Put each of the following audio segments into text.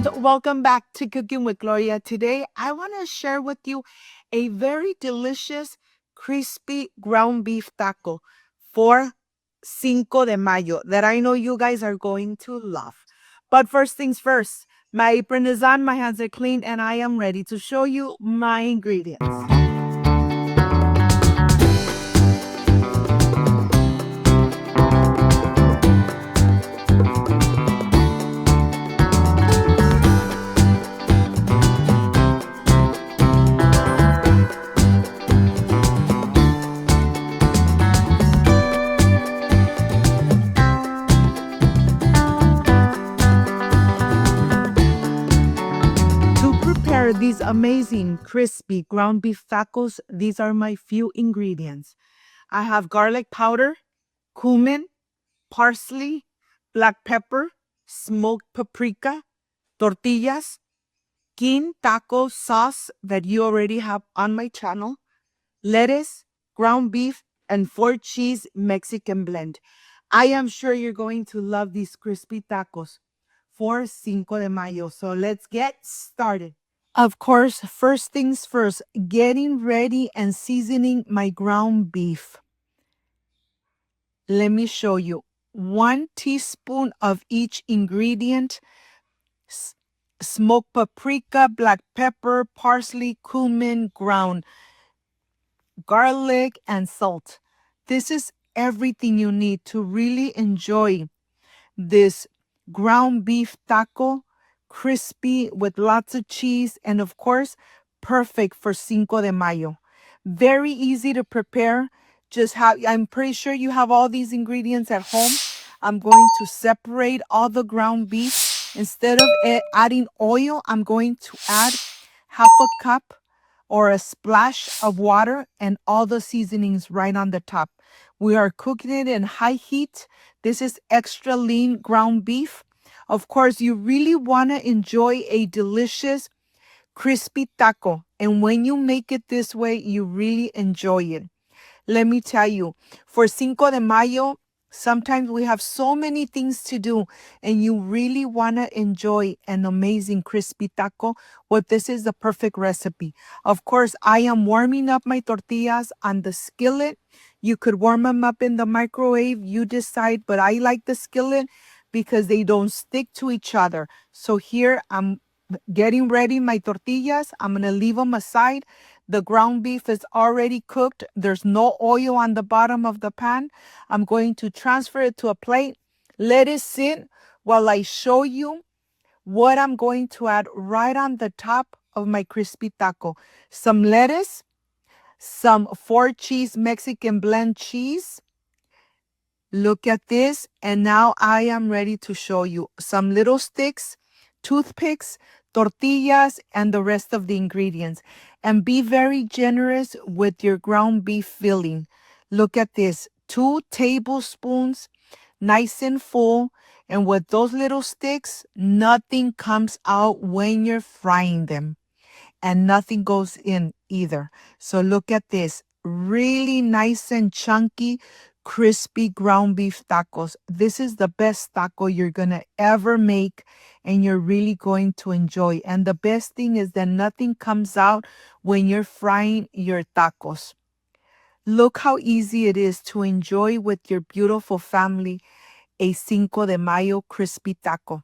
and welcome back to Cooking with Gloria. Today, I want to share with you a very delicious, crispy ground beef taco for Cinco de Mayo that I know you guys are going to love. But first things first, my apron is on, my hands are clean, and I am ready to show you my ingredients. These amazing crispy ground beef tacos, these are my few ingredients. I have garlic powder, cumin, parsley, black pepper, smoked paprika, tortillas, kin taco sauce that you already have on my channel, lettuce, ground beef, and 4 cheese Mexican blend. I am sure you're going to love these crispy tacos for Cinco de Mayo. So let's get started. Of course, first things first, getting ready and seasoning my ground beef. Let me show you. 1 teaspoon of each ingredient, smoked paprika, black pepper, parsley, cumin, ground garlic, and salt. This is everything you need to really enjoy this ground beef taco, crispy with lots of cheese, and of course, perfect for Cinco de Mayo. Very easy to prepare. I'm pretty sure you have all these ingredients at home. I'm going to separate all the ground beef. Instead of adding oil, I'm going to add half a cup or a splash of water and all the seasonings right on the top. We are cooking it in high heat. This is extra lean ground beef. Of course, you really want to enjoy a delicious crispy taco. And when you make it this way, you really enjoy it. Let me tell you, for Cinco de Mayo, sometimes we have so many things to do and you really want to enjoy an amazing crispy taco. Well, this is the perfect recipe. Of course, I am warming up my tortillas on the skillet. You could warm them up in the microwave. You decide, but I like the skillet because they don't stick to each other. So here I'm getting ready my tortillas. I'm going to leave them aside. The ground beef is already cooked. There's no oil on the bottom of the pan. I'm going to transfer it to a plate. Let it sit while I show you what I'm going to add right on the top of my crispy taco. Some lettuce, some 4 cheese Mexican blend cheese. Look at this. And now I am ready to show you some little sticks, toothpicks, tortillas, and the rest of the ingredients. And be very generous with your ground beef filling. Look at this, 2 tablespoons, nice and full. And with those little sticks, nothing comes out when you're frying them. And nothing goes in either. So look at this, really nice and chunky, crispy ground beef tacos. This is the best taco you're going to ever make and you're really going to enjoy. And the best thing is that nothing comes out when you're frying your tacos. Look how easy it is to enjoy with your beautiful family a Cinco de Mayo crispy taco.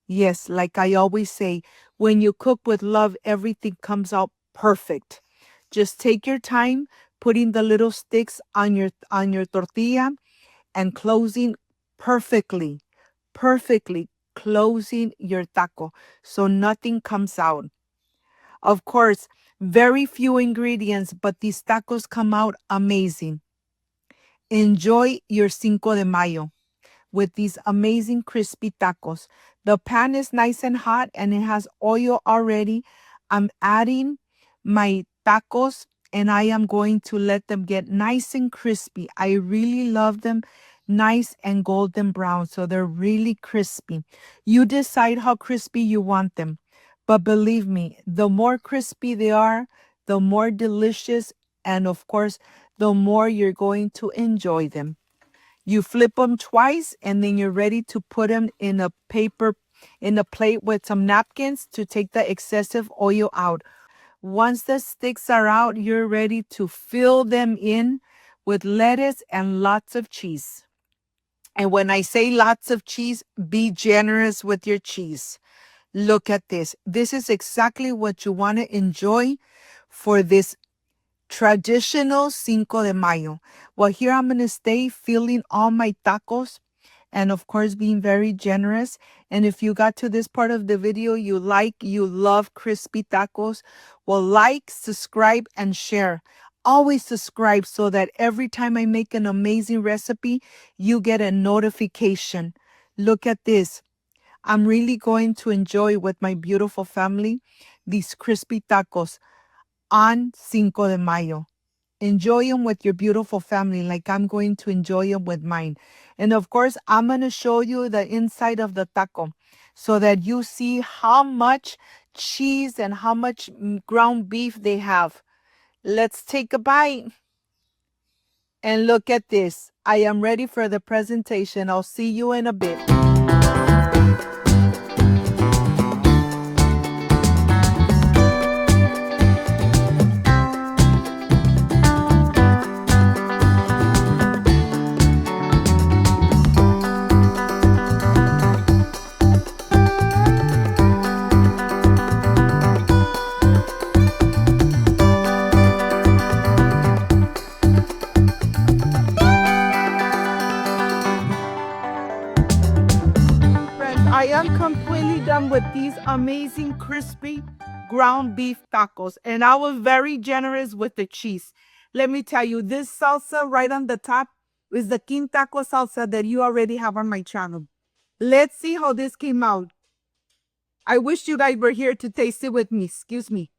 Yes, like I always say, when you cook with love, everything comes out perfect. Just take your time putting the little sticks on your tortilla and closing perfectly closing your taco so nothing comes out. Of course, very few ingredients, but these tacos come out amazing. Enjoy your Cinco de Mayo with these amazing crispy tacos. The pan is nice and hot and it has oil already. I'm adding my tacos and I am going to let them get nice and crispy. I really love them nice and golden brown, so they're really crispy. You decide how crispy you want them. But believe me, the more crispy they are, the more delicious, and of course, the more you're going to enjoy them. You flip them twice and then you're ready to put them in a paper in a plate with some napkins to take the excessive oil out. Once the sticks are out, you're ready to fill them in with lettuce and lots of cheese. And when I say lots of cheese, be generous with your cheese. Look at this. This is exactly what you want to enjoy for this traditional Cinco de Mayo. Well, here I'm going to stay filling all my tacos and of course being very generous. And if you got to this part of the video, you love crispy tacos, well, like, subscribe, and share. Always subscribe so that every time I make an amazing recipe, you get a notification. Look at this. I'm really going to enjoy with my beautiful family these crispy tacos on Cinco de Mayo. Enjoy them with your beautiful family like I'm going to enjoy them with mine. And of course, I'm going to show you the inside of the taco so that you see how much cheese and how much ground beef they have. Let's take a bite. And look at this. I am ready for the presentation. I'll see you in a bit. I am completely done with these amazing crispy ground beef tacos, and I was very generous with the cheese. Let me tell you, this salsa right on the top is the king taco salsa that you already have on my channel. Let's see how this came out. I wish you guys were here to taste it with me. Excuse me.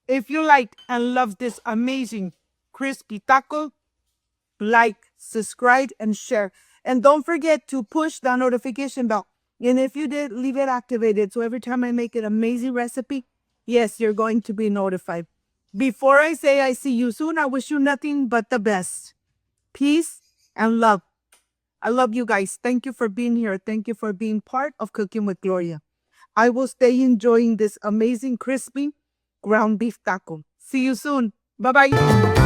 If you like and love this amazing crispy taco, like, subscribe, and share. And don't forget to push the notification bell. And if you did, leave it activated. So every time I make an amazing recipe, yes, you're going to be notified. Before I say I see you soon, I wish you nothing but the best. Peace and love. I love you guys. Thank you for being here. Thank you for being part of Cooking with Gloria. I will stay enjoying this amazing crispy ground beef taco. See you soon. Bye-bye.